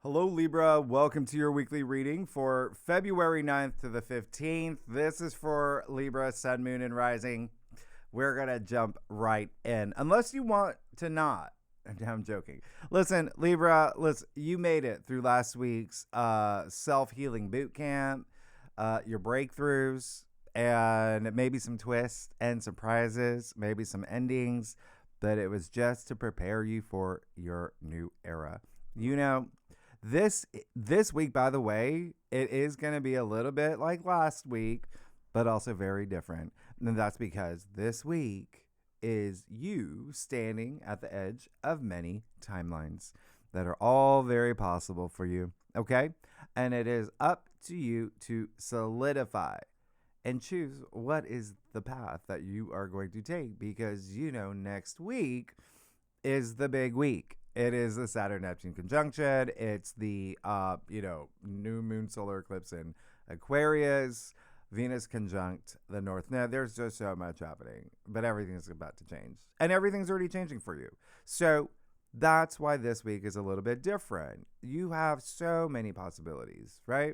Hello, Libra. Welcome to your weekly reading for February 9th to the 15th. This is for Libra, Sun, Moon, and Rising. We're going to jump right in. Unless you want to not. I'm joking. Listen, Libra, you made it through last week's self-healing boot camp, your breakthroughs, and maybe some twists and surprises, maybe some endings, but it was just to prepare you for your new era. You know, this week, by the way, it is going to be a little bit like last week, but also very different. And that's because this week is you standing at the edge of many timelines that are all very possible for you. Okay? And it is up to you to solidify and choose what is the path that you are going to take, because next week is the big week. It is the Saturn-Neptune conjunction. It's the, new moon solar eclipse in Aquarius, Venus conjunct the North Node. There's just so much happening, but everything's about to change. And everything's already changing for you. So that's why this week is a little bit different. You have so many possibilities, right?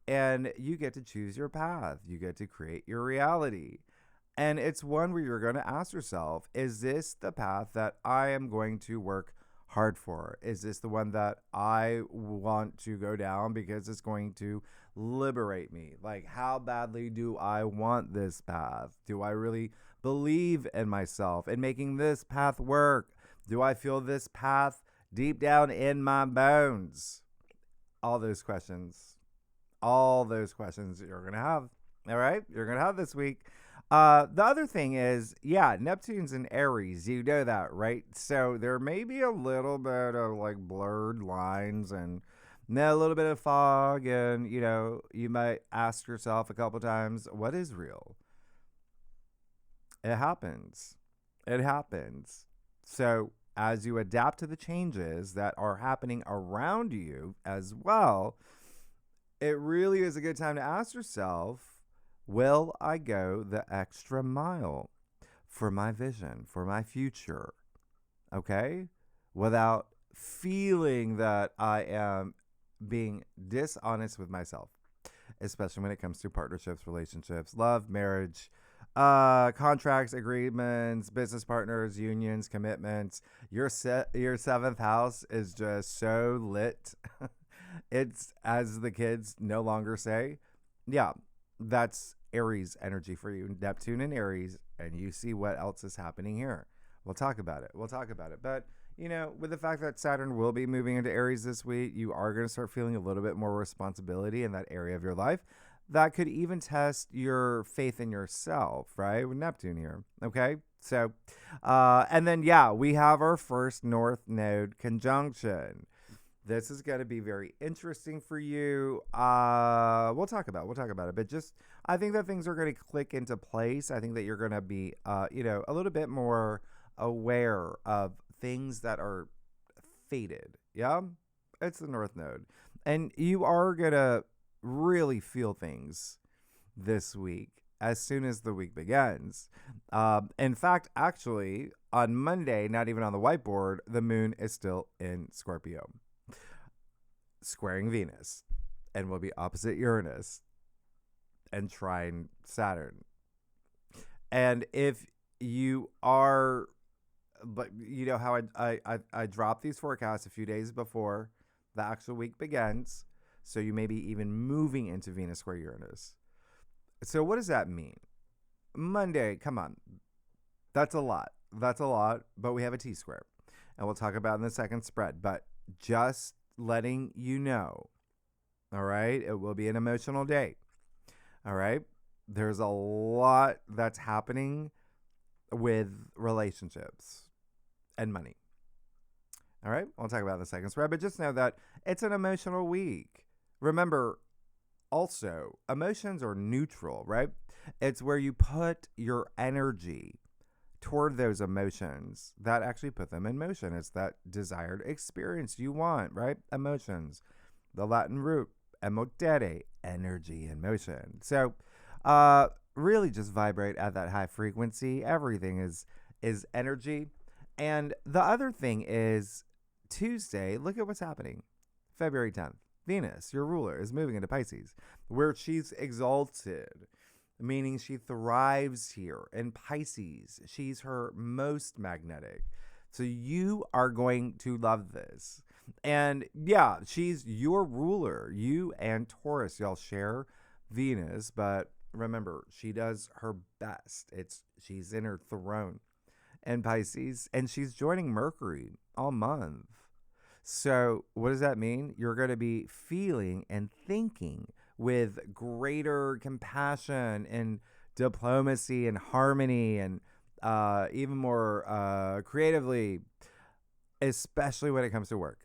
And you get to choose your path. You get to create your reality. And it's one where you're going to ask yourself, is this the path that I am going to work hard for? Is this the one that I want to go down because it's going to liberate me? Like, how badly do I want this path? Do I really believe in myself and making this path work? Do I feel this path deep down in my bones? All those questions you're going to have. All right. You're going to have this week. The other thing is, Neptune's in Aries. You know that, right? So there may be a little bit of like blurred lines and a little bit of fog. And, you might ask yourself a couple times, what is real? It happens. So as you adapt to the changes that are happening around you as well, it really is a good time to ask yourself, will I go the extra mile for my vision, for my future? Okay? Without feeling that I am being dishonest with myself, especially when it comes to partnerships, relationships, love, marriage, contracts, agreements, business partners, unions, commitments. Your seventh house is just so lit. It's, as the kids no longer say, that's Aries energy for you, Neptune and Aries, and you see what else is happening here. We'll talk about it. But, with the fact that Saturn will be moving into Aries this week, you are going to start feeling a little bit more responsibility in that area of your life. That could even test your faith in yourself, right? With Neptune here. Okay. So, and then, we have our first North Node conjunction. This is going to be very interesting for you. We'll talk about it. But just, I think that things are going to click into place. I think that you're going to be, a little bit more aware of things that are fated. Yeah, it's the North Node, and you are going to really feel things this week as soon as the week begins. In fact, actually, on Monday, not even on the whiteboard, the moon is still in Scorpio, squaring Venus, and will be opposite Uranus and trine Saturn. And if you are, but you know how I drop these forecasts a few days before the actual week begins, so you may be even moving into Venus square Uranus. So what does that mean? Monday, come on, that's a lot, but we have a T-square, and we'll talk about in the second spread. But just letting you know, all right, it will be an emotional day. All right, there's a lot that's happening with relationships and money. All right, we'll talk about it in the second spread, but just know that it's an emotional week. Remember, also, emotions are neutral, right? It's where you put your energy toward those emotions that actually put them in motion. It's that desired experience you want, right? Emotions, the Latin root, emotare, energy and motion. So really just vibrate at that high frequency. Everything is energy. And the other thing is Tuesday, look at what's happening. February 10th, Venus, your ruler, is moving into Pisces, where she's exalted, meaning she thrives here. In Pisces, she's her most magnetic. So you are going to love this. And yeah, she's your ruler. You and Taurus, y'all share Venus, but remember, she does her best. She's in her throne in Pisces, and she's joining Mercury all month. So what does that mean? You're going to be feeling and thinking with greater compassion and diplomacy and harmony, and even more creatively, especially when it comes to work.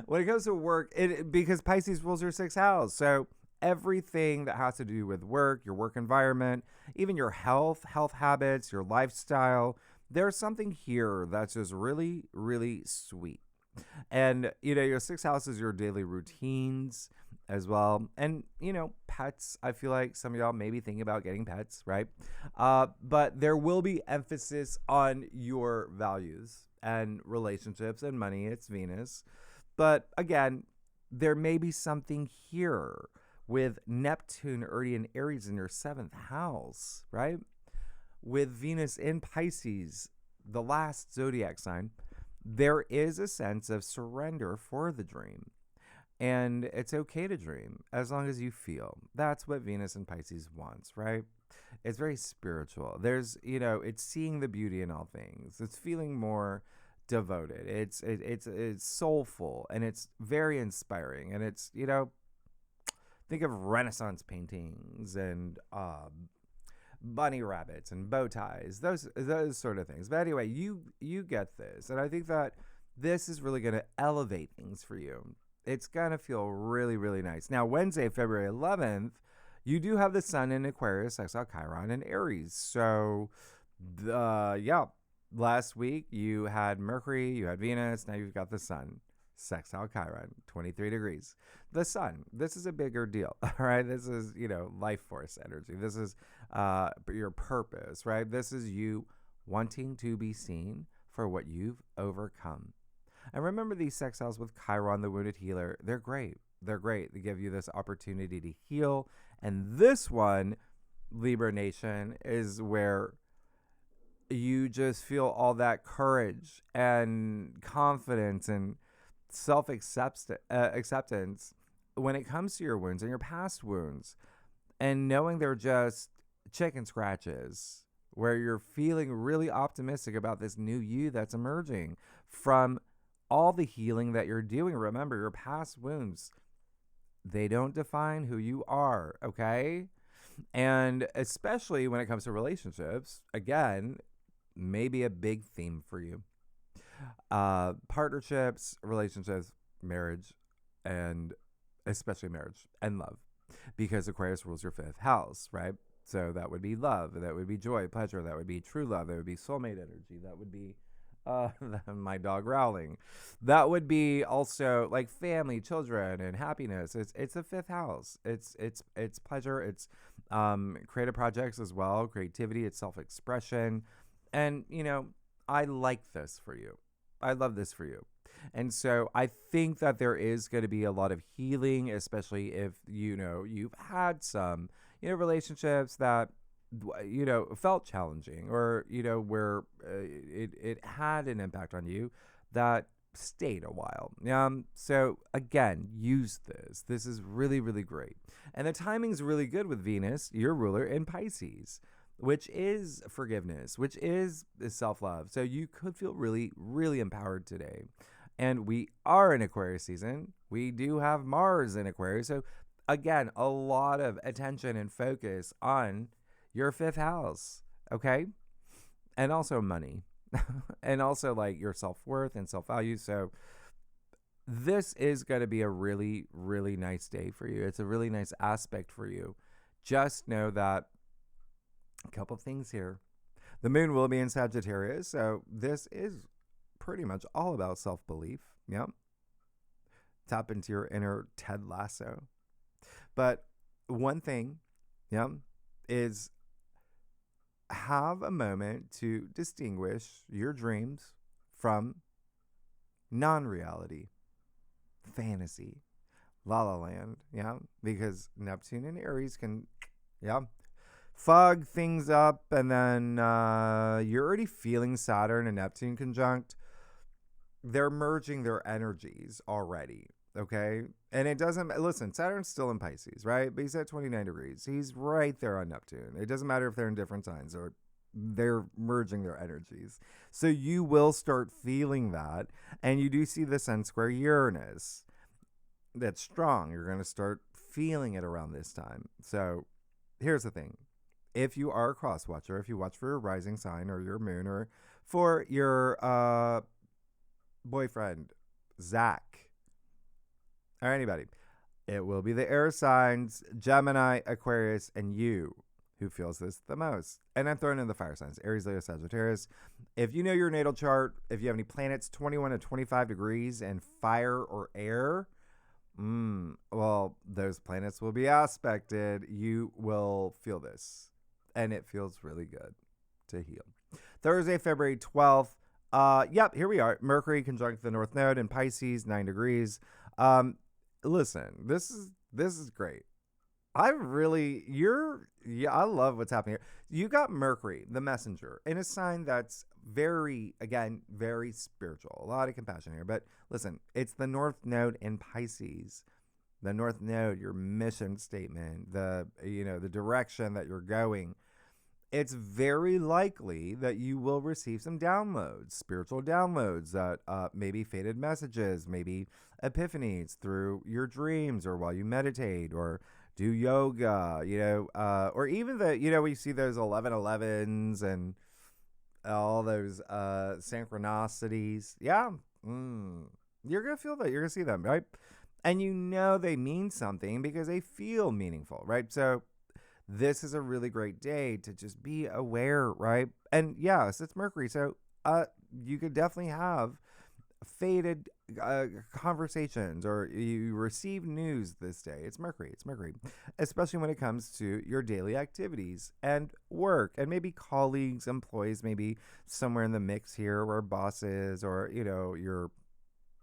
When it comes to work, because Pisces rules your sixth house. So everything that has to do with work, your work environment, even your health habits, your lifestyle, there's something here that's just really, really sweet. And, your sixth house is your daily routines as well. And, pets, I feel like some of y'all may be thinking about getting pets, right? But there will be emphasis on your values and relationships and money. It's Venus. But again, there may be something here with Neptune already in Aries in your seventh house, right? With Venus in Pisces, the last zodiac sign, there is a sense of surrender for the dream. And it's okay to dream as long as you feel. That's what Venus in Pisces wants, right? It's very spiritual. There's, it's seeing the beauty in all things. It's feeling more devoted. It's soulful, and it's very inspiring. And it's, think of Renaissance paintings and bunny rabbits and bow ties, those sort of things. But anyway, you get this, and I think that this is really going to elevate things for you. It's going to feel really, really nice. Now, Wednesday, February 11th, you do have the Sun in Aquarius, sextile Chiron, and Aries. So, last week you had Mercury, you had Venus, now you've got the Sun. Sextile Chiron, 23 degrees. The Sun, this is a bigger deal, all right? This is, life force energy. This is your purpose, right? This is you wanting to be seen for what you've overcome. And remember, these sextiles with Chiron, the wounded healer, they're great. They're great. They give you this opportunity to heal. And this one, Libra Nation, is where you just feel all that courage and confidence and self-acceptance when it comes to your wounds and your past wounds, and knowing they're just chicken scratches, where you're feeling really optimistic about this new you that's emerging from all the healing that you're doing. Remember, your past wounds, they don't define who you are, okay? And especially when it comes to relationships, again, maybe a big theme for you. Partnerships, relationships, marriage, and especially marriage and love, because Aquarius rules your fifth house, right? So that would be love, that would be joy, pleasure, that would be true love, that would be soulmate energy, that would be my dog growling, that would be also like family, children, and happiness. It's the fifth house. It's pleasure. It's creative projects as well, creativity. It's self-expression, and I like this for you. I love this for you. And so I think that there is going to be a lot of healing, especially if, you've had some, relationships that, felt challenging, or, where it had an impact on you that stayed a while. So again, use this. This is really, really great. And the timing's really good with Venus, your ruler, in Pisces, which is forgiveness, which is self-love. So you could feel really, really empowered today. And we are in Aquarius season. We do have Mars in Aquarius. So again, a lot of attention and focus on your fifth house, okay? And also money. And also like your self-worth and self-value. So this is going to be a really, really nice day for you. It's a really nice aspect for you. Just know that a couple of things here. The moon will be in Sagittarius. So this is pretty much all about self-belief. Yep. Tap into your inner Ted Lasso. But one thing, is have a moment to distinguish your dreams from non-reality. fantasy, la la land, yeah, because Neptune and Aries can, yeah, fog things up, and then you're already feeling Saturn and Neptune conjunct. They're merging their energies already, okay? And it doesn't, listen, Saturn's still in Pisces, right? But he's at 29 degrees. He's right there on Neptune. It doesn't matter if they're in different signs or they're merging their energies. So you will start feeling that. And you do see the Sun square Uranus. That's strong. You're going to start feeling it around this time. So here's the thing. If you are a cross watcher, if you watch for your rising sign or your moon or for your boyfriend, Zach, or anybody, it will be the air signs, Gemini, Aquarius, and you who feels this the most. And I'm throwing in the fire signs, Aries, Leo, Sagittarius. If you know your natal chart, if you have any planets 21 to 25 degrees in fire or air, well, those planets will be aspected. You will feel this. And it feels really good to heal. Thursday, February 12th. Yep, here we are. Mercury conjunct the North Node in Pisces, 9 degrees. Listen, this is great. I love what's happening here. You got Mercury, the messenger, in a sign that's very spiritual. A lot of compassion here. But listen, it's the North Node in Pisces. The North Node, your mission statement, the direction that you're going. It's very likely that you will receive some downloads, spiritual downloads, that maybe faded messages, maybe epiphanies through your dreams or while you meditate or do yoga, or even we see those 11:11s and all those synchronicities. Yeah. You're going to feel that. You're going to see them, right? And they mean something because they feel meaningful, right? So this is a really great day to just be aware, right? And yes, it's Mercury. So you could definitely have faded conversations, or you receive news this day. It's Mercury. Especially when it comes to your daily activities and work, and maybe colleagues, employees, maybe somewhere in the mix here, or bosses, or your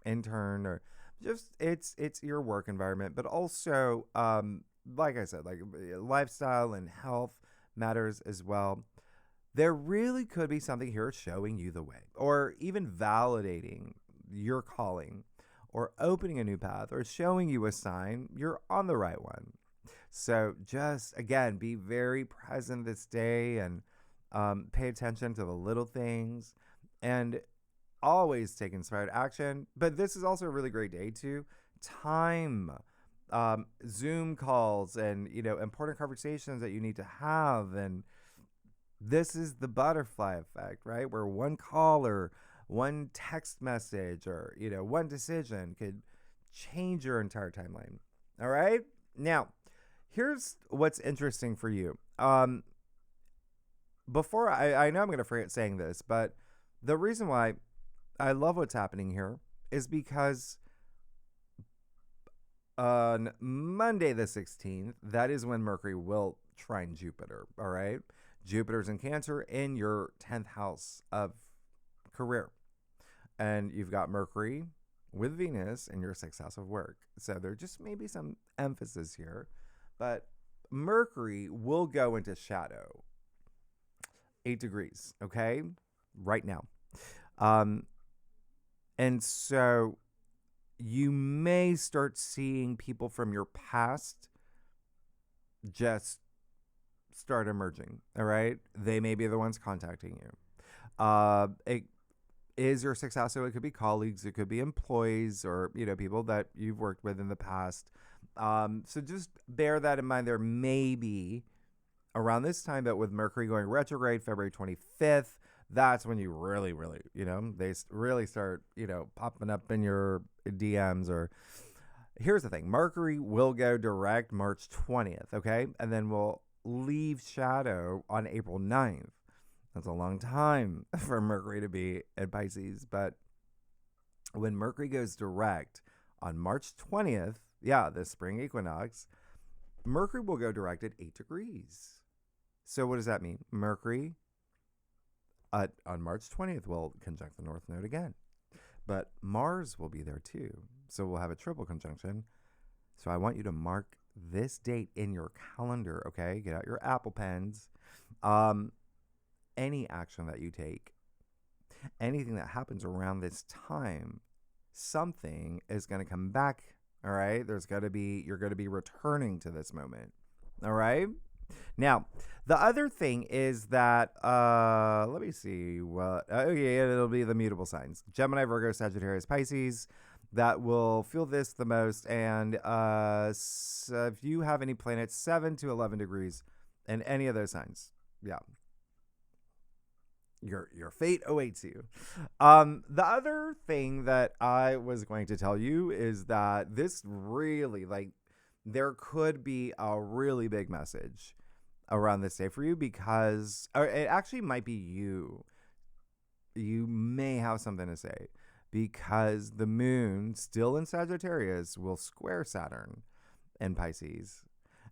intern, or just it's your work environment. But also like I said, like lifestyle and health matters as well. There really could be something here showing you the way, or even validating your calling, or opening a new path, or showing you a sign you're on the right one. So just, again, be very present this day, and pay attention to the little things, and always take inspired action. But this is also a really great day to time Zoom calls and important conversations that you need to have. And this is the butterfly effect, right? Where one call or one text message or one decision could change your entire timeline. All right, now here's what's interesting for you. Before I know I'm gonna forget saying this, but the reason why I love what's happening here is because on Monday the 16th, that is when Mercury will trine Jupiter, all right? Jupiter's in Cancer in your 10th house of career. And you've got Mercury with Venus in your 6th house of work. So there just may be some emphasis here. But Mercury will go into shadow, 8 degrees, okay? Right now. And so you may start seeing people from your past just start emerging, all right? They may be the ones contacting you. It is your 6th house, so it could be colleagues, it could be employees, or people that you've worked with in the past. So just bear that in mind. There may be around this time, but with Mercury going retrograde February 25th, that's when you really, they really start, popping up in your DMs. Or here's the thing, Mercury will go direct March 20th, okay? And then we'll leave shadow on April 9th. That's a long time for Mercury to be in Pisces. But when Mercury goes direct on March 20th, the spring equinox, Mercury will go direct at 8 degrees. So what does that mean? Mercury on March 20th will conjunct the North Node again. but Mars will be there too. So we'll have a triple conjunction. So I want you to mark this date in your calendar, okay? Get out your Apple Pens. Any action that you take, anything that happens around this time, something is going to come back, all right? You're going to be returning to this moment, all right? Now, the other thing is that, let me see what, it'll be the mutable signs. Gemini, Virgo, Sagittarius, Pisces, that will feel this the most. And so if you have any planets 7 to 11 degrees in any of those signs, yeah, your fate awaits you. The other thing that I was going to tell you is that this really, like, there could be a really big message around this day for you, because it actually might be you. You may have something to say, because the moon, still in Sagittarius, will square Saturn in Pisces.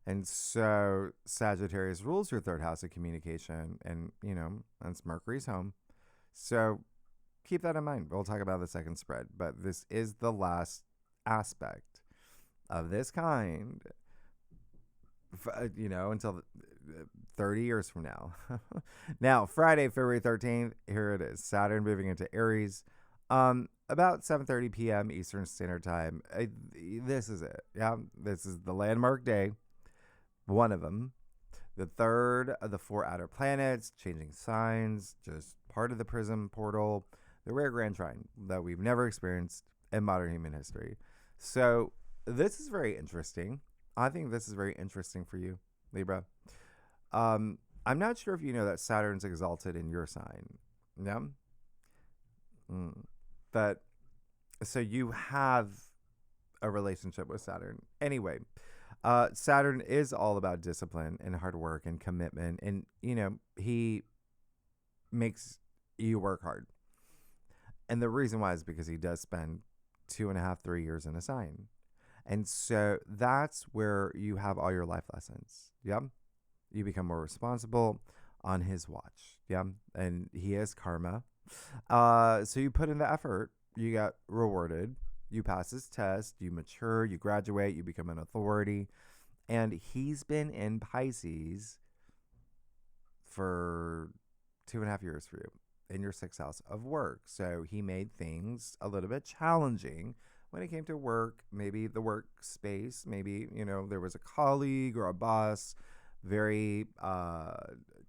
And so Sagittarius rules your third house of communication, and, you know, that's Mercury's home. So keep that in mind. We'll talk about the second spread, but this is the last aspect of this kind, you know, until 30 years from now. Now, Friday, February 13th, here it is. Saturn moving into Aries. About 7:30 p.m. Eastern Standard Time. This is it. Yeah, this is the landmark day. One of them, the third of the 4 outer planets, changing signs, just part of the prism portal, the rare grand trine that we've never experienced in modern human history. So this is very interesting. I think this is very interesting for you, Libra. I'm not sure if you know that Saturn's exalted in your sign. Yeah? But so you have a relationship with Saturn. Anyway, Saturn is all about discipline and hard work and commitment. And, you know, he makes you work hard. And the reason why is because he does spend 2.5, 3 years in a sign. And so that's where you have all your life lessons. Yeah. You become more responsible on his watch. Yeah. And he is karma. So you put in the effort, you got rewarded. You pass his test, you mature, you graduate, you become an authority. And he's been in Pisces for 2.5 years for you in your 6th house of work. So he made things a little bit challenging when it came to work, maybe the workspace, maybe, you know, there was a colleague or a boss, very, I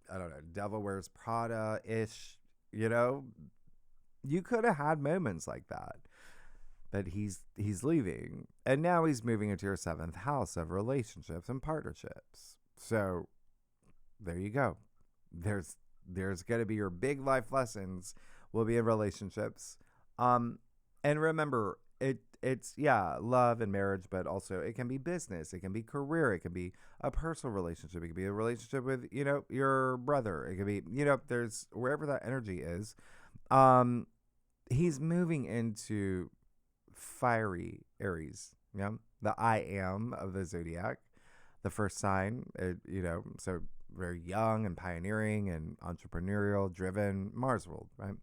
don't know, Devil Wears Prada-ish, you know. You could have had moments like that. But he's leaving, and now he's moving into your 7th house of relationships and partnerships. So there you go. There's going to be your big life lessons will be in relationships. And remember, it's love and marriage, but also it can be business, it can be career, it can be a personal relationship, it can be a relationship with, you know, your brother, it can be, you know, there's wherever that energy is. He's moving into fiery Aries, yeah, the I am of the zodiac, the first sign, you know, so very young and pioneering and entrepreneurial, driven, Mars ruled, right?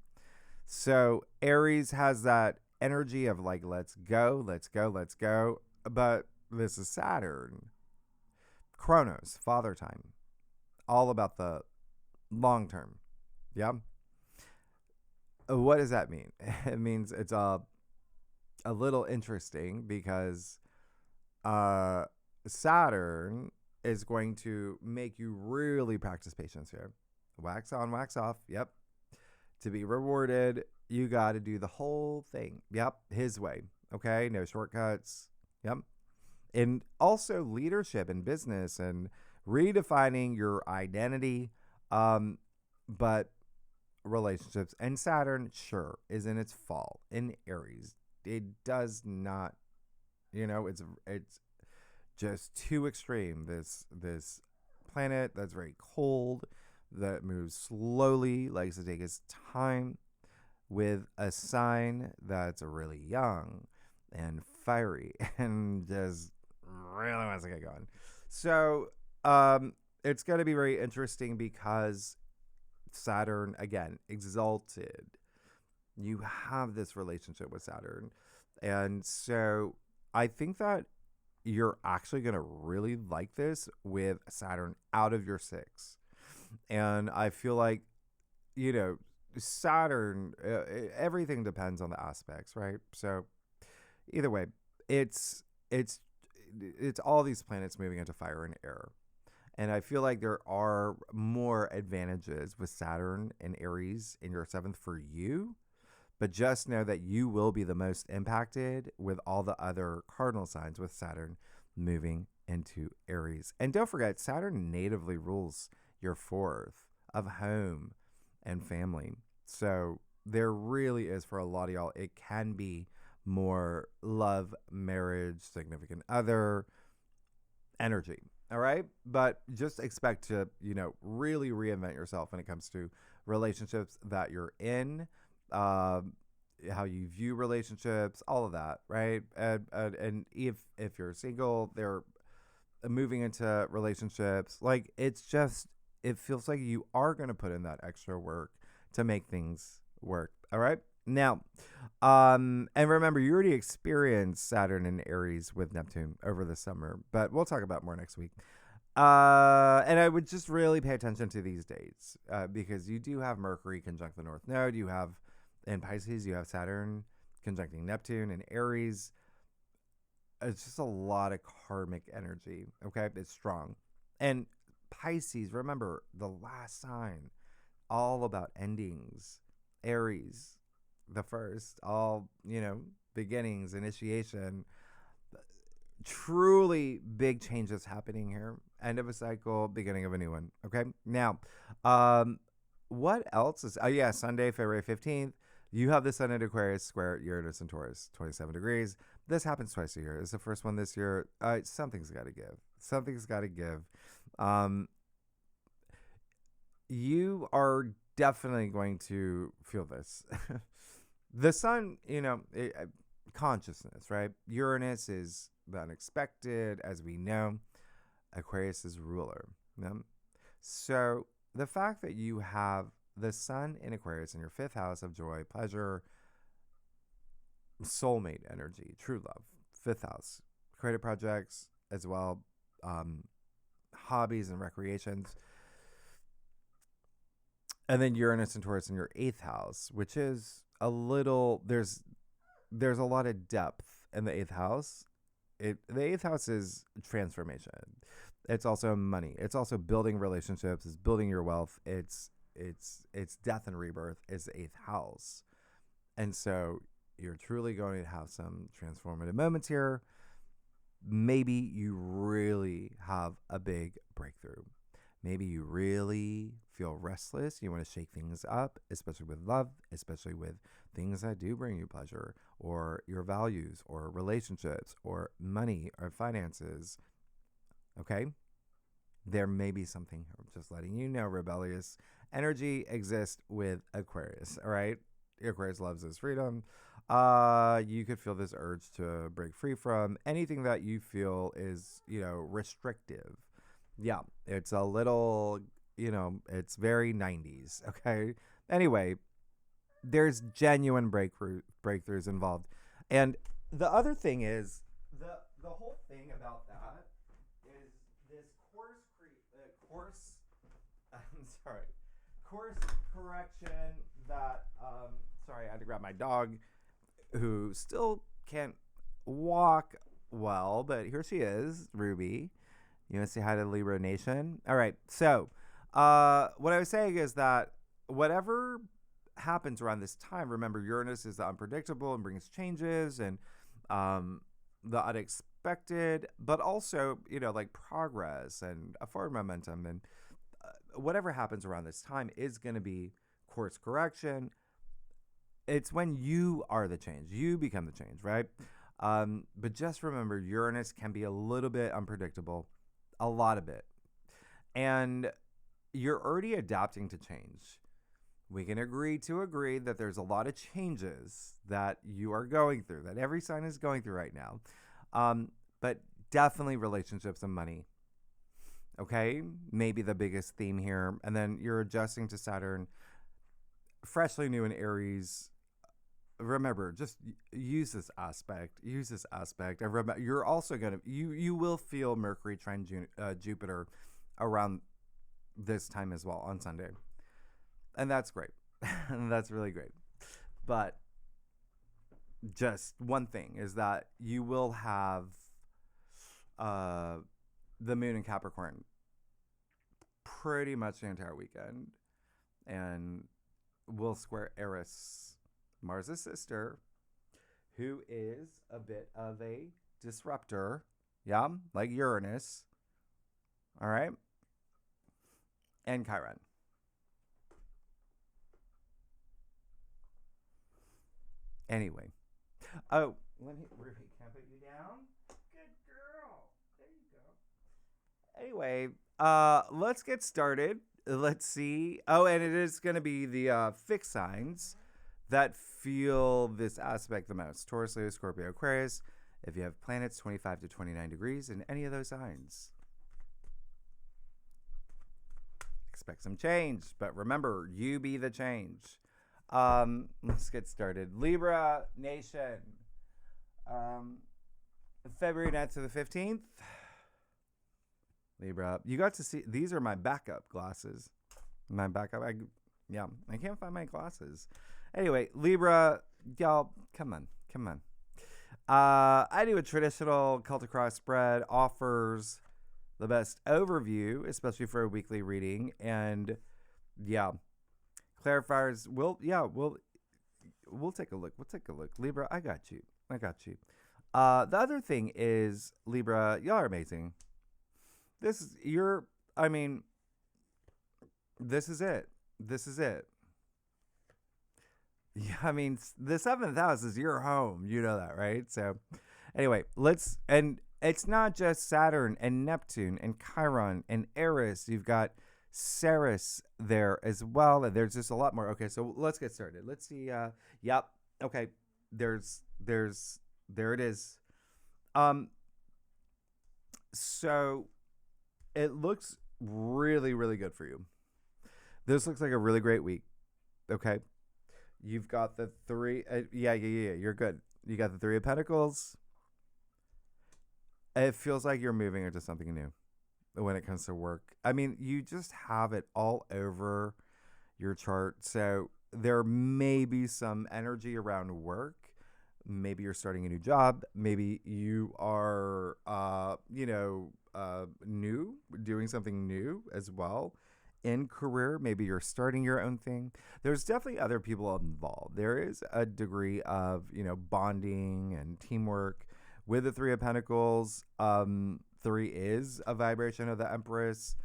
So Aries has that energy of like, let's go, let's go, let's go. But this is Saturn, Chronos, father time, all about the long term, yeah. What does that mean? It means it's a little interesting because Saturn is going to make you really practice patience here. Wax on, wax off. Yep. To be rewarded, you got to do the whole thing. Yep. His way. Okay. No shortcuts. Yep. And also leadership and business and redefining your identity. But relationships and Saturn, sure, is in its fall in Aries. It does not, you know, it's just too extreme. This planet that's very cold, that moves slowly, likes to take its time, with a sign that's really young and fiery and just really wants to get going. So it's going to be very interesting because Saturn, again, exalted. you have this relationship with Saturn. And so I think that you're actually going to really like this with Saturn out of your six. And I feel like, you know, Saturn, everything depends on the aspects, right? So either way, it's it's it's all these planets moving into fire and air. And I feel like there are more advantages with Saturn and Aries in your seventh for you. But just know that you will be the most impacted with all the other cardinal signs with Saturn moving into Aries. And don't forget, Saturn natively rules your fourth of home and family. So there really is, for a lot of y'all, it can be more love, marriage, significant other energy. All right. But just expect to, really reinvent yourself when it comes to relationships that you're in, how you view relationships, all of that. Right. And if you're single, they're moving into relationships. Like, it feels like you are going to put in that extra work to make things work. All right. Now, and remember, you already experienced Saturn and Aries with Neptune over the summer, but we'll talk about more next week. And I would just really pay attention to these dates, because you do have Mercury conjunct the North Node. You have, in Pisces, you have Saturn conjuncting Neptune and Aries. It's just a lot of karmic energy. Okay. It's strong. And Pisces, remember, the last sign, all about endings. Aries, the first, all, beginnings, initiation, truly big changes happening here. End of a cycle, beginning of a new one. Okay. Now, what else is, Sunday, February 15th, you have the Sun in Aquarius square Uranus and Taurus, 27 degrees. This happens twice a year. It's the first one this year. Something's got to give. Something's got to give. You are definitely going to feel this. The Sun, consciousness, right? Uranus is the unexpected, as we know. Aquarius is ruler. So the fact that you have the Sun in Aquarius in your fifth house of joy, pleasure, soulmate energy, true love, fifth house, creative projects as well, hobbies and recreations. And then Uranus and Taurus in your eighth house, which is there's a lot of depth in the eighth house. The eighth house is transformation. It's also money. It's also building relationships. It's building your wealth. It's death and rebirth is the eighth house. And so you're truly going to have some transformative moments here. Maybe you really have a big breakthrough. Maybe you really feel restless. You want to shake things up, especially with love, especially with things that do bring you pleasure, or your values, or relationships, or money, or finances. Okay? There may be something, just letting you know, rebellious energy exists with Aquarius. All right? Aquarius loves his freedom. You could feel this urge to break free from anything that you feel is, restrictive. Yeah, it's a little, it's very 90s, okay? Anyway, there's genuine breakthroughs involved. And the other thing is, the whole thing about that is this course correction that, sorry, I had to grab my dog, who still can't walk well, but here she is, Ruby. You want to say hi to Libra Nation? All right. So what I was saying is that whatever happens around this time, remember, Uranus is the unpredictable and brings changes and the unexpected, but also, like progress and a forward momentum. And whatever happens around this time is going to be course correction. It's when you are the change. You become the change, right? But just remember, Uranus can be a little bit unpredictable. A lot of it. And you're already adapting to change. We can agree that there's a lot of changes that you are going through, that every sign is going through right now. But definitely relationships and money. Okay? Maybe the biggest theme here. And then you're adjusting to Saturn, freshly new in Aries, remember, just use this aspect. Use this aspect. And remember, you're also gonna you will feel Mercury trine Jupiter around this time as well on Sunday, and that's great. And that's really great. But just one thing is that you will have the moon in Capricorn pretty much the entire weekend, and will square Aries, Mars' sister, who is a bit of a disruptor, yeah, like Uranus, all right, and Chiron. Anyway, oh, let me, Ruby, can I put you down? Good girl. There you go. Anyway, let's get started. Let's see. Oh, and it is going to be the fixed signs that feel this aspect the most. Taurus, Leo, Scorpio, Aquarius. If you have planets 25 to 29 degrees in any of those signs, expect some change. But remember, you be the change. Let's get started. Libra Nation. February 9th to the 15th. Libra, you got to see, these are my backup glasses. My backup, I can't find my glasses. Anyway, Libra, y'all, come on. I do a traditional Celtic Cross spread, offers the best overview, especially for a weekly reading. And yeah, clarifiers, we'll take a look. Libra, I got you. The other thing is, Libra, y'all are amazing. This is it. Yeah, I mean, the 7th house is your home. You know that, right? So anyway, and it's not just Saturn and Neptune and Chiron and Aries. You've got Ceres there as well. And there's just a lot more. Okay, so let's get started. Let's see. Yep. Okay. There it is. So it looks really, really good for you. This looks like a really great week. Okay. You've got the three. Yeah. You're good. You got the Three of Pentacles. It feels like you're moving into something new when it comes to work. I mean, you just have it all over your chart. So there may be some energy around work. Maybe you're starting a new job. Maybe you are, new, doing something new as well in career. Maybe you're starting your own thing. There's definitely other people involved. There is a degree of, bonding and teamwork with the Three of Pentacles. 3 is a vibration of the Empress.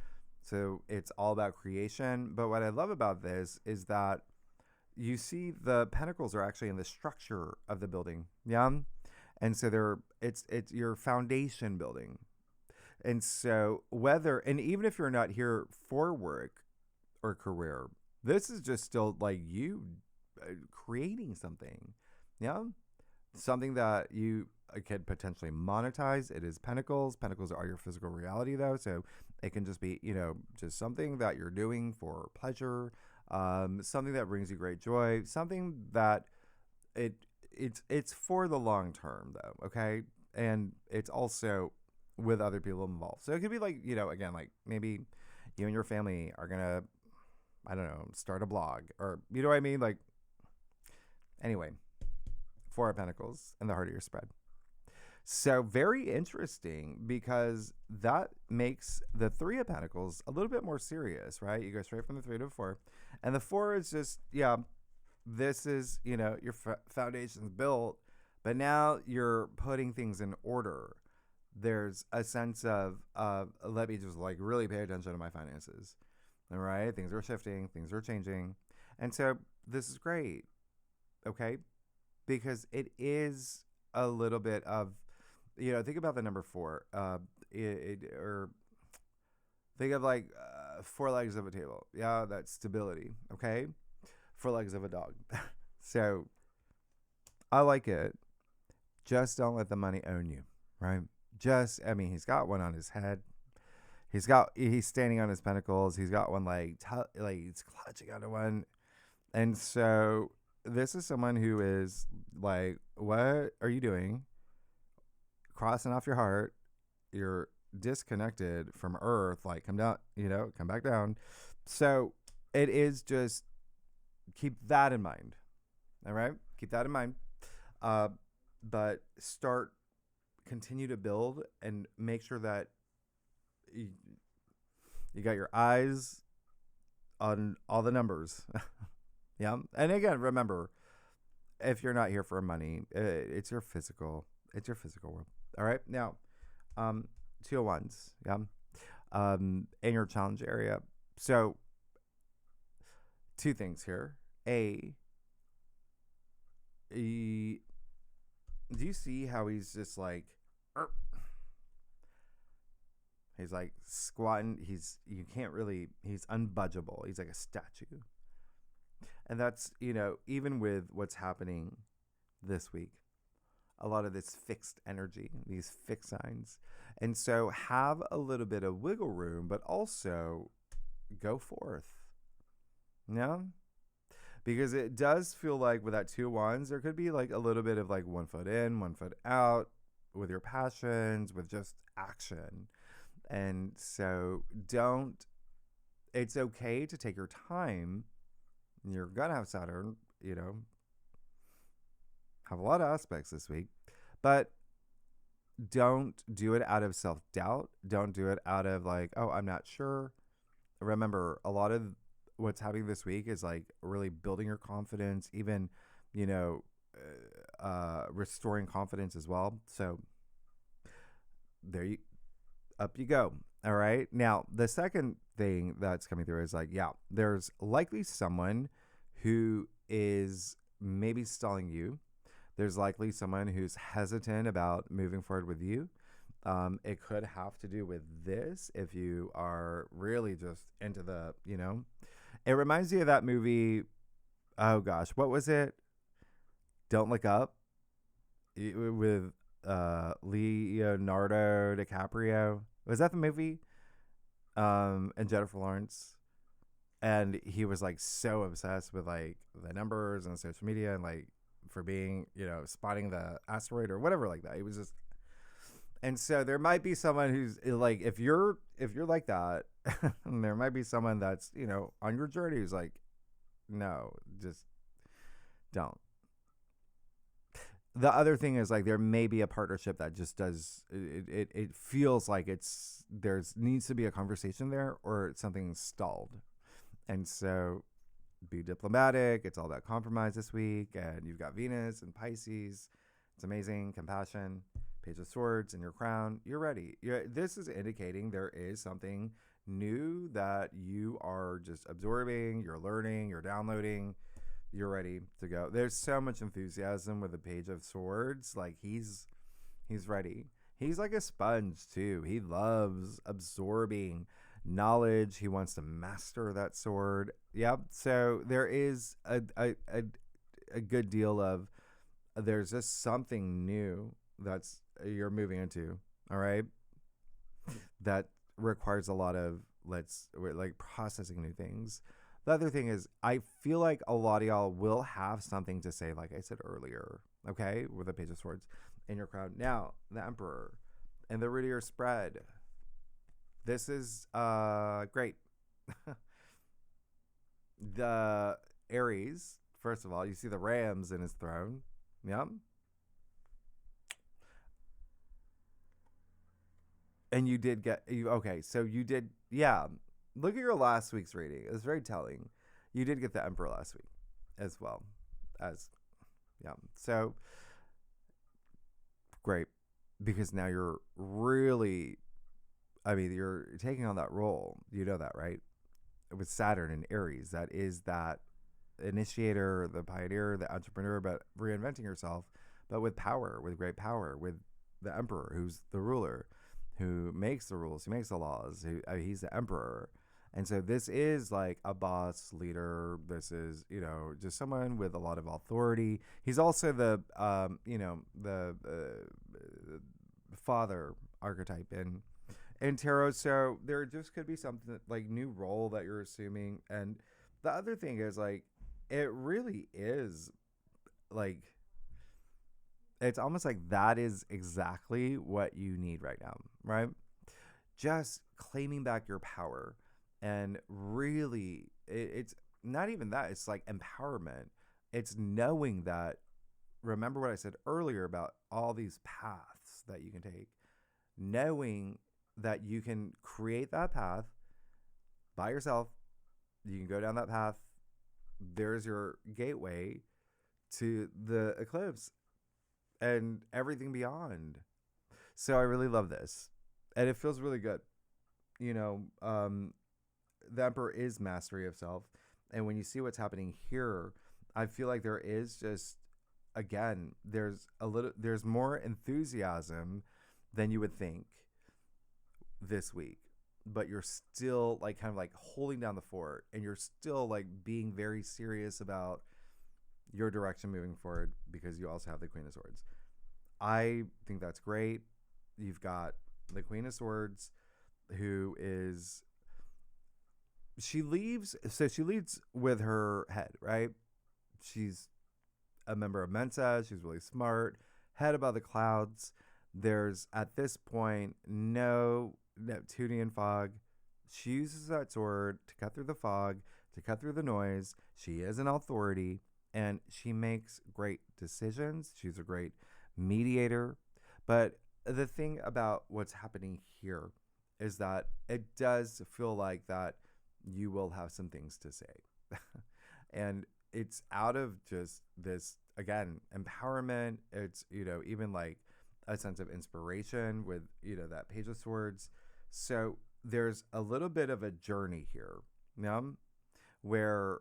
So it's all about creation. But what I love about this is that you see the pentacles are actually in the structure of the building. Yeah. And so it's your foundation building. And so even if you're not here for work or career, this is just still like you creating something. Yeah. Something that you could potentially monetize. It is pentacles. Pentacles are your physical reality though. So it can just be, just something that you're doing for pleasure. Something that brings you great joy, something that it's for the long term though. Okay. And it's also with other people involved. So it could be like, again, like maybe you and your family are going to, I don't know, start a blog or, you know what I mean? Like, anyway, Four of Pentacles in the heart of your spread. So very interesting because that makes the Three of Pentacles a little bit more serious, right? You go straight from the 3 to the 4. And the 4 is just, this is, your foundation's built, but now you're putting things in order. There's a sense of let me just like really pay attention to my finances. All right. Things are shifting, things are changing. And so this is great. Okay. Because it is a little bit of, think about the number 4, or think of like 4 legs of a table. Yeah, that's stability. Okay, 4 legs of a dog. So I like it. Just don't let the money own you, right? He's got one on his head. He's standing on his pentacles. He's got one like he's clutching onto one, and so this is someone who is like, what are you doing? Crossing off your heart. You're disconnected from Earth. Like, come down, come back down. So it is just keep that in mind. All right? Keep that in mind. But continue to build and make sure that you got your eyes on all the numbers. Yeah. And again, remember, if you're not here for money, it's your physical world. All right. Now, 201s. Yeah. In your challenge area. So, two things here. Do you see how he's just like, he's like squatting. He's unbudgeable. He's like a statue. And that's, even with what's happening this week, a lot of this fixed energy, these fixed signs. And so have a little bit of wiggle room, but also go forth. Yeah? Because it does feel like with that 2 of Wands, there could be like a little bit of like 1 foot in, 1 foot out with your passions, with just action. And so it's okay to take your time. You're going to have Saturn, have a lot of aspects this week, but don't do it out of self-doubt. Don't do it out of like, oh, I'm not sure. Remember, a lot of what's happening this week is like really building your confidence, even, restoring confidence as well. So up you go. All right. Now, the second thing that's coming through is like, yeah, there's likely someone who is maybe stalling you. There's likely someone who's hesitant about moving forward with you. It could have to do with this if you are really just into the, It reminds me of that movie. Oh, gosh. What was it? Don't Look Up with Leonardo DiCaprio. Was that the movie? And Jennifer Lawrence. And he was like so obsessed with like the numbers and social media and like for being, spotting the asteroid or whatever like that. It was just, and so there might be someone who's like, if you're like that, there might be someone that's, on your journey who's like, no, just don't. The other thing is like there may be a partnership that just does it feels like needs to be a conversation there or something stalled. And so be diplomatic. It's all about compromise this week. And you've got Venus and Pisces. It's amazing. Compassion, Page of Swords, and your crown. You're ready. This is indicating there is something new that you are just absorbing. You're learning. You're downloading. You're ready to go. There's so much enthusiasm with the Page of Swords. Like he's ready. He's like a sponge too. He loves absorbing knowledge. He wants to master that sword. Yep. So there is a good deal of there's just something new that's you're moving into. All right. That requires a lot of processing new things. The other thing is I feel like a lot of y'all will have something to say, like I said earlier, okay, with the Page of Swords in your crown. Now, the Emperor and the root of your spread. This is great. The Aries, first of all, you see the rams in his throne. Yep. And you did so you did, yeah. Look at your last week's reading. It was very telling. You did get the Emperor last week as well as, yeah. So great, because now you're really, you're taking on that role. You know that, right? With Saturn and Aries, that is that initiator, the pioneer, the entrepreneur, but reinventing yourself, but with power, with great power, with the Emperor, who's the ruler, who makes the rules, who makes the laws, he's the Emperor. And so this is like a boss leader. This is, just someone with a lot of authority. He's also the, the father archetype in tarot. So there just could be something like new role that you're assuming. And the other thing is like, it really is like, it's almost like that is exactly what you need right now, right? Just claiming back your power. And really, it's not even that. It's like empowerment. It's knowing that, remember what I said earlier about all these paths that you can take, knowing that you can create that path by yourself. You can go down that path. There's your gateway to the eclipse and everything beyond. So I really love this. And it feels really good. You know, the Emperor is mastery of self. And when you see what's happening here, I feel like there is just, again, there's more enthusiasm than you would think this week. But you're still like kind of like holding down the fort, and you're still like being very serious about your direction moving forward, because you also have the Queen of Swords. I think that's great. You've got the Queen of Swords, who is, she leads with her head, right? She's a member of Mensa. She's really smart, head above the clouds. There's at this point no Neptunian fog. She uses that sword to cut through the fog, to cut through the noise. She is an authority, and she makes great decisions. She's a great mediator. But the thing about what's happening here is that it does feel like that you will have some things to say. And it's out of just this, again, empowerment. It's, even like a sense of inspiration with, that Page of Swords. So there's a little bit of a journey here, where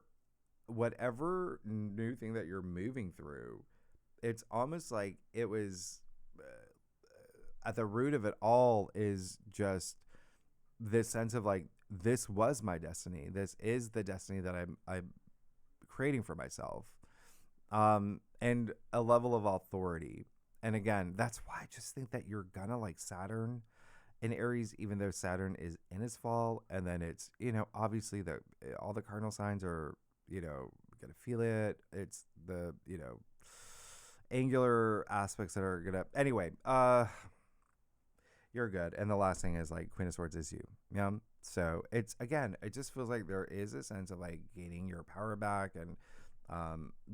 whatever new thing that you're moving through, it's almost like it was at the root of it all is just this sense of like, this was my destiny. This is the destiny that I'm creating for myself. And a level of authority. And again, that's why I just think that you're gonna like Saturn in Aries, even though Saturn is in its fall. And then it's, obviously all the cardinal signs are, gonna feel it. It's the, angular aspects that are gonna, anyway, you're good. And the last thing is like Queen of Swords is you. Yeah. So it's, again, it just feels like there is a sense of like gaining your power back, and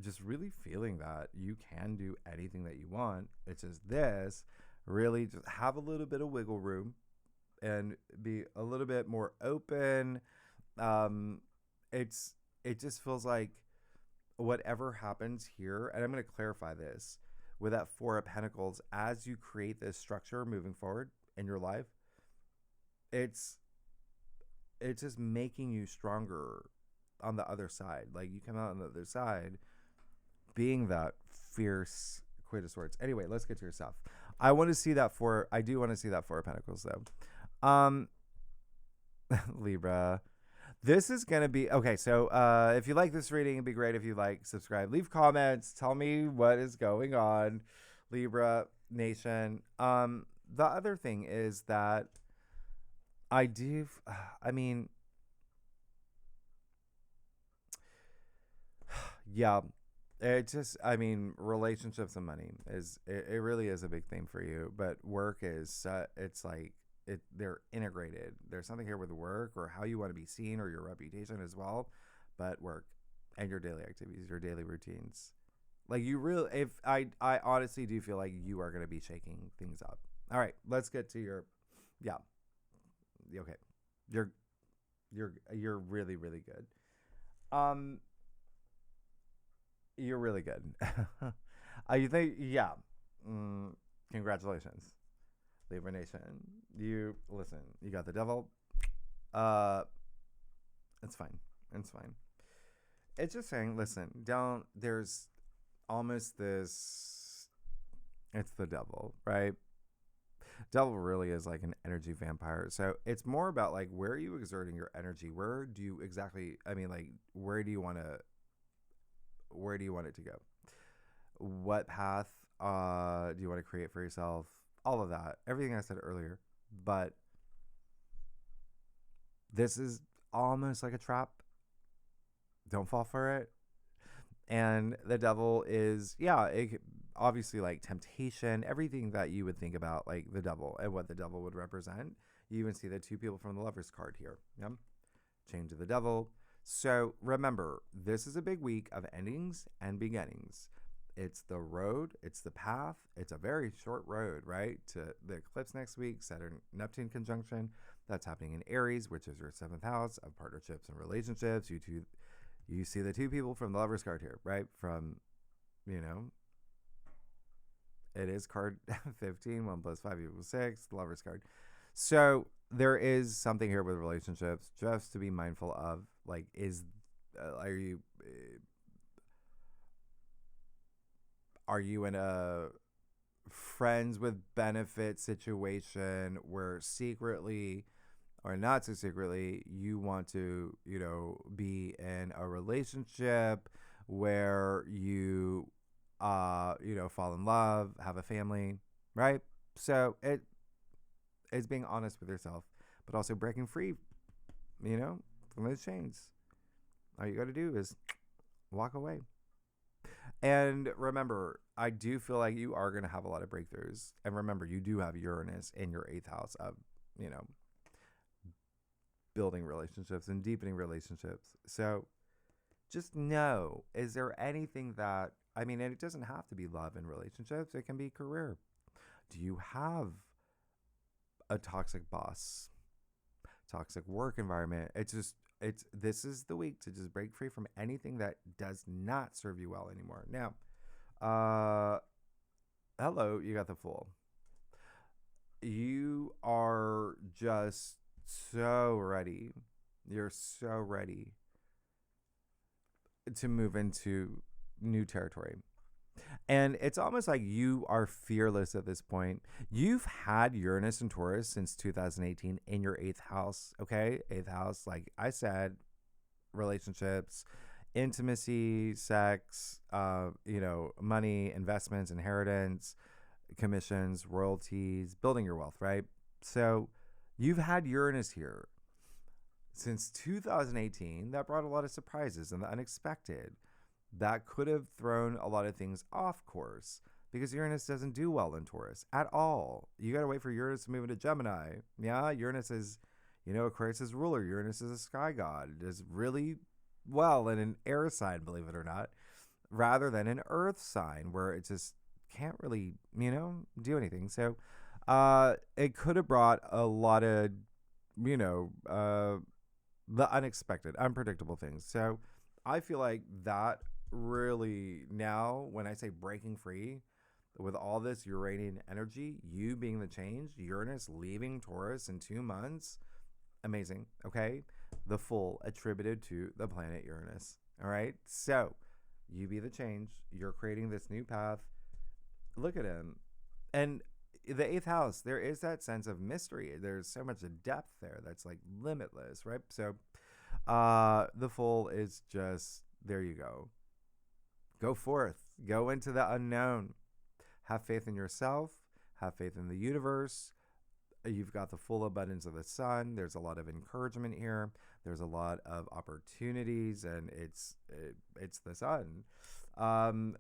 just really feeling that you can do anything that you want. It's just this, really just have a little bit of wiggle room and be a little bit more open. It just feels like whatever happens here, and I'm going to clarify this with that Four of Pentacles, as you create this structure moving forward in your life, it's just making you stronger on the other side. Like, you come out on the other side being that fierce Queen of Swords. Anyway, let's get to your stuff. I do want to see that Four of Pentacles though. Libra. This is going to be okay. So, if you like this reading, it'd be great if you like, subscribe, leave comments, tell me what is going on, Libra Nation. The other thing is that yeah, relationships and money it really is a big thing for you, but work is, it's like, they're integrated. There's something here with work, or how you want to be seen, or your reputation as well, but work and your daily activities, your daily routines. Like, you really, if I honestly do feel like you are going to be shaking things up. All right, let's get to your, yeah. Okay. You're really, really good. You're really good. You think, yeah. Congratulations, Libra Nation. You got the devil. It's fine. It's fine. It's just saying, listen, there's almost this, it's the devil, right? Devil really is like an energy vampire. So it's more about like, where are you exerting your energy? Where do you exactly, where do you want it to go? What path do you want to create for yourself? All of that, everything I said earlier. But this is almost like a trap. Don't fall for it. And the devil is, obviously like temptation, everything that you would think about, like the devil and what the devil would represent. You even see the two people from the Lovers card here. Yep. Change of the devil. So remember, this is a big week of endings and beginnings. It's the road, it's the path. It's a very short road, right? To the eclipse next week, Saturn Neptune conjunction. That's happening in Aries, which is your 7th house of partnerships and relationships. You see the two people from the Lovers card here, right? From, it is card 15, 1 plus 5 equals 6, the Lovers card. So there is something here with relationships just to be mindful of. Like, are you in a friends with benefit situation where secretly or not so secretly you want to, be in a relationship where you, fall in love, have a family, right? So it's being honest with yourself, but also breaking free, from those chains. All you got to do is walk away. And remember, I do feel like you are going to have a lot of breakthroughs. And remember, you do have Uranus in your 8th house of, building relationships and deepening relationships. So just know, is there anything that, and it doesn't have to be love and relationships. It can be career. Do you have a toxic boss, toxic work environment? This is the week to just break free from anything that does not serve you well anymore. Now, hello, you got the Fool. You are just so ready. You're so ready to move into new territory. And it's almost like you are fearless at this point. You've had Uranus and Taurus since 2018 in your 8th house, okay? 8th house, like I said, relationships, intimacy, sex, money, investments, inheritance, commissions, royalties, building your wealth, right? So you've had Uranus here since 2018. That brought a lot of surprises and the unexpected. That could have thrown a lot of things off course because Uranus doesn't do well in Taurus at all. You got to wait for Uranus to move into Gemini. Yeah, Uranus is, Aquarius' ruler. Uranus is a sky god. It does really well in an air sign, believe it or not, rather than an earth sign where it just can't really, do anything. So it could have brought a lot of, the unexpected, unpredictable things. So I feel like that really, now when I say breaking free with all this Uranian energy, you being the change, Uranus leaving Taurus in 2 months, amazing. Okay, the Fool attributed to the planet Uranus. All right, so you be the change. You're creating this new path. Look at him. And the 8th house, there is that sense of mystery. There's so much depth there that's like limitless, right? So the Fool is just, there you go. Go forth. Go into the unknown. Have faith in yourself. Have faith in the universe. You've got the full abundance of the sun. There's a lot of encouragement here. There's a lot of opportunities, and it's the sun,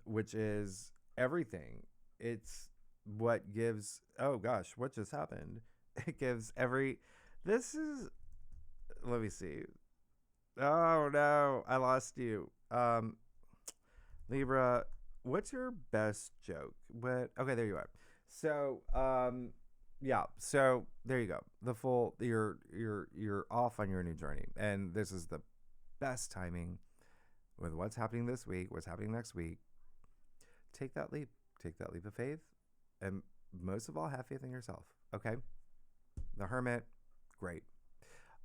which is everything. It's what gives, oh gosh, what just happened? It gives this is, let me see. Oh no, I lost you. Libra, what's your best joke? Okay, there you are. So, yeah, so there you go. The Fool, you're off on your new journey. And this is the best timing with what's happening this week, what's happening next week. Take that leap. Take that leap of faith. And most of all, have faith in yourself. Okay? The Hermit, great.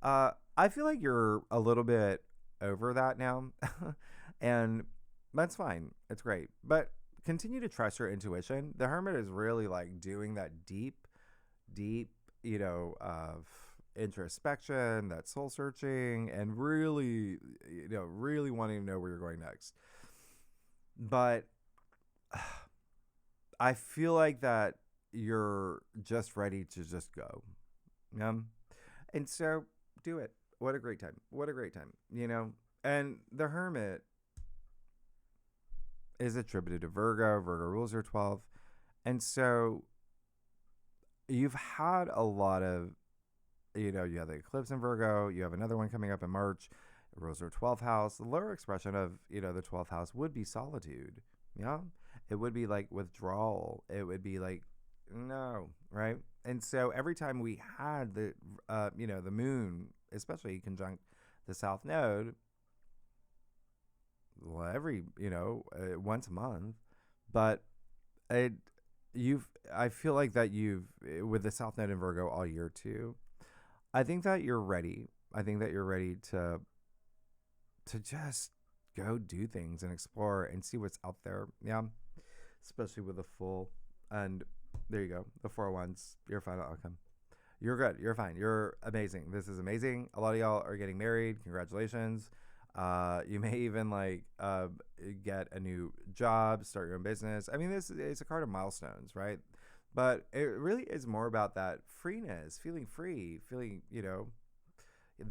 I feel like you're a little bit over that now. And that's fine. It's great. But continue to trust your intuition. The Hermit is really like doing that deep, introspection, that soul searching, and really, really wanting to know where you're going next. But I feel like that you're just ready to just go. And so do it. What a great time. What a great time, And the Hermit, is attributed to Virgo. Virgo rules your 12th. And so you've had a lot of, you have the eclipse in Virgo. You have another one coming up in March. It rules your 12th house. The lower expression of, the 12th house would be solitude. Yeah. It would be like withdrawal. It would be like, no, right? And so every time we had the, the moon, especially conjunct the south node, well, every, once a month, but I feel like that with the south node in Virgo all year too. I think that you're ready. I think that you're ready to just go do things and explore and see what's out there. Yeah. Especially with the full, and there you go. The 4 of Wands, your final outcome. You're good. You're fine. You're amazing. This is amazing. A lot of y'all are getting married. Congratulations. You may even get a new job, start your own business. I mean, this is a card of milestones, right? But it really is more about that freeness, feeling free, feeling,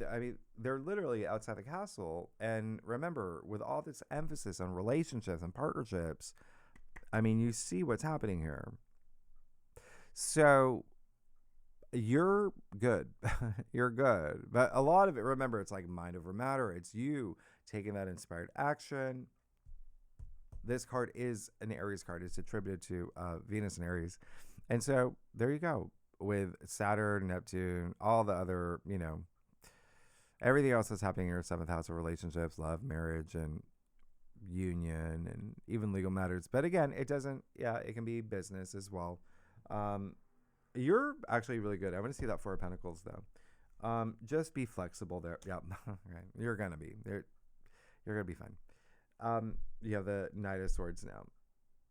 I mean, they're literally outside the castle. And remember, with all this emphasis on relationships and partnerships, I mean, you see what's happening here. So you're good. You're good. But a lot of it, remember, it's like mind over matter. It's you taking that inspired action. This card is an Aries card. It's attributed to Venus and Aries. And so there you go. With Saturn, Neptune, all the other, everything else that's happening in your 7th house of relationships, love, marriage, and union, and even legal matters. But again, it can be business as well. You're actually really good. I want to see that 4 of Pentacles though. Just be flexible there. Yeah. Right. You're going to be there. You're going to be fine. You have the Knight of Swords now.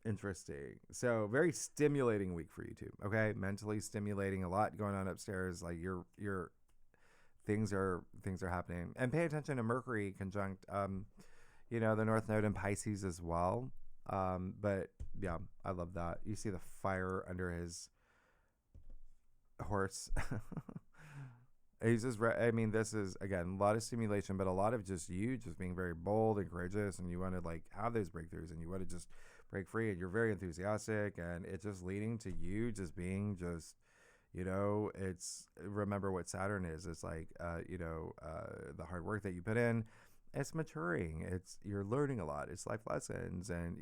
Interesting. So very stimulating week for you too. Okay. Mentally stimulating, a lot going on upstairs. Like your things are happening, and pay attention to Mercury conjunct, the North Node in Pisces as well. But yeah, I love that. You see the fire under his horse. He's just, this is, again, a lot of stimulation, but a lot of just you just being very bold and courageous, and you want to have those breakthroughs, and you want to just break free, and you're very enthusiastic, and it's just leading to you just being just, it's, remember what Saturn is. It's like, the hard work that you put in, it's maturing. You're learning a lot. It's life lessons. And,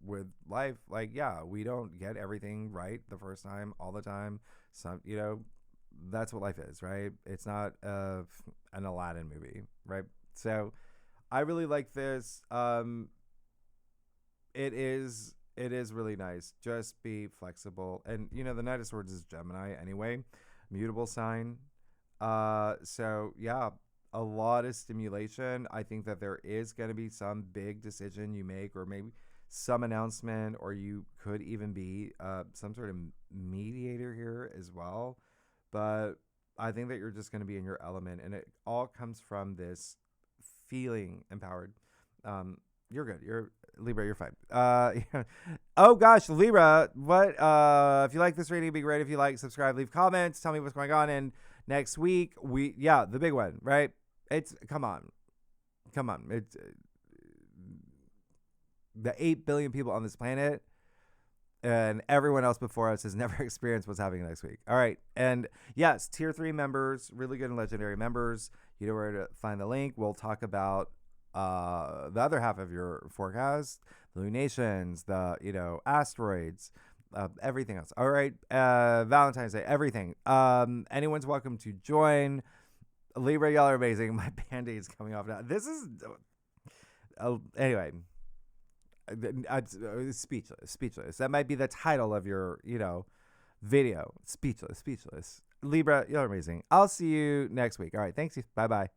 with life, we don't get everything right the first time, all the time. Some, that's what life is, right? It's not an Aladdin movie, right? So I really like this. It is really nice. Just be flexible. And, the Knight of Swords is Gemini anyway, mutable sign. So yeah, a lot of stimulation. I think that there is going to be some big decision you make, or maybe some announcement, or you could even be some sort of mediator here as well. But I think that you're just going to be in your element, and it all comes from this feeling empowered. You're good. You're Libra. You're fine. Oh gosh, Libra. What? If you like this reading, it'd be great if you like, subscribe, leave comments, tell me what's going on. And next week, the big one, right? Come on. It's the 8 billion people on this planet, and everyone else before us has never experienced what's happening next week. All right. And yes, tier 3 members, really good and legendary members. You know where to find the link. We'll talk about the other half of your forecast, the lunations, the, asteroids, everything else. All right. Valentine's Day, everything. Anyone's welcome to join. Libra, y'all are amazing. My Band-Aid's coming off now. This is, anyway. Speechless. That might be the title of your, video. Speechless. Libra, you're amazing. I'll see you next week. All right. Thanks. Bye-bye.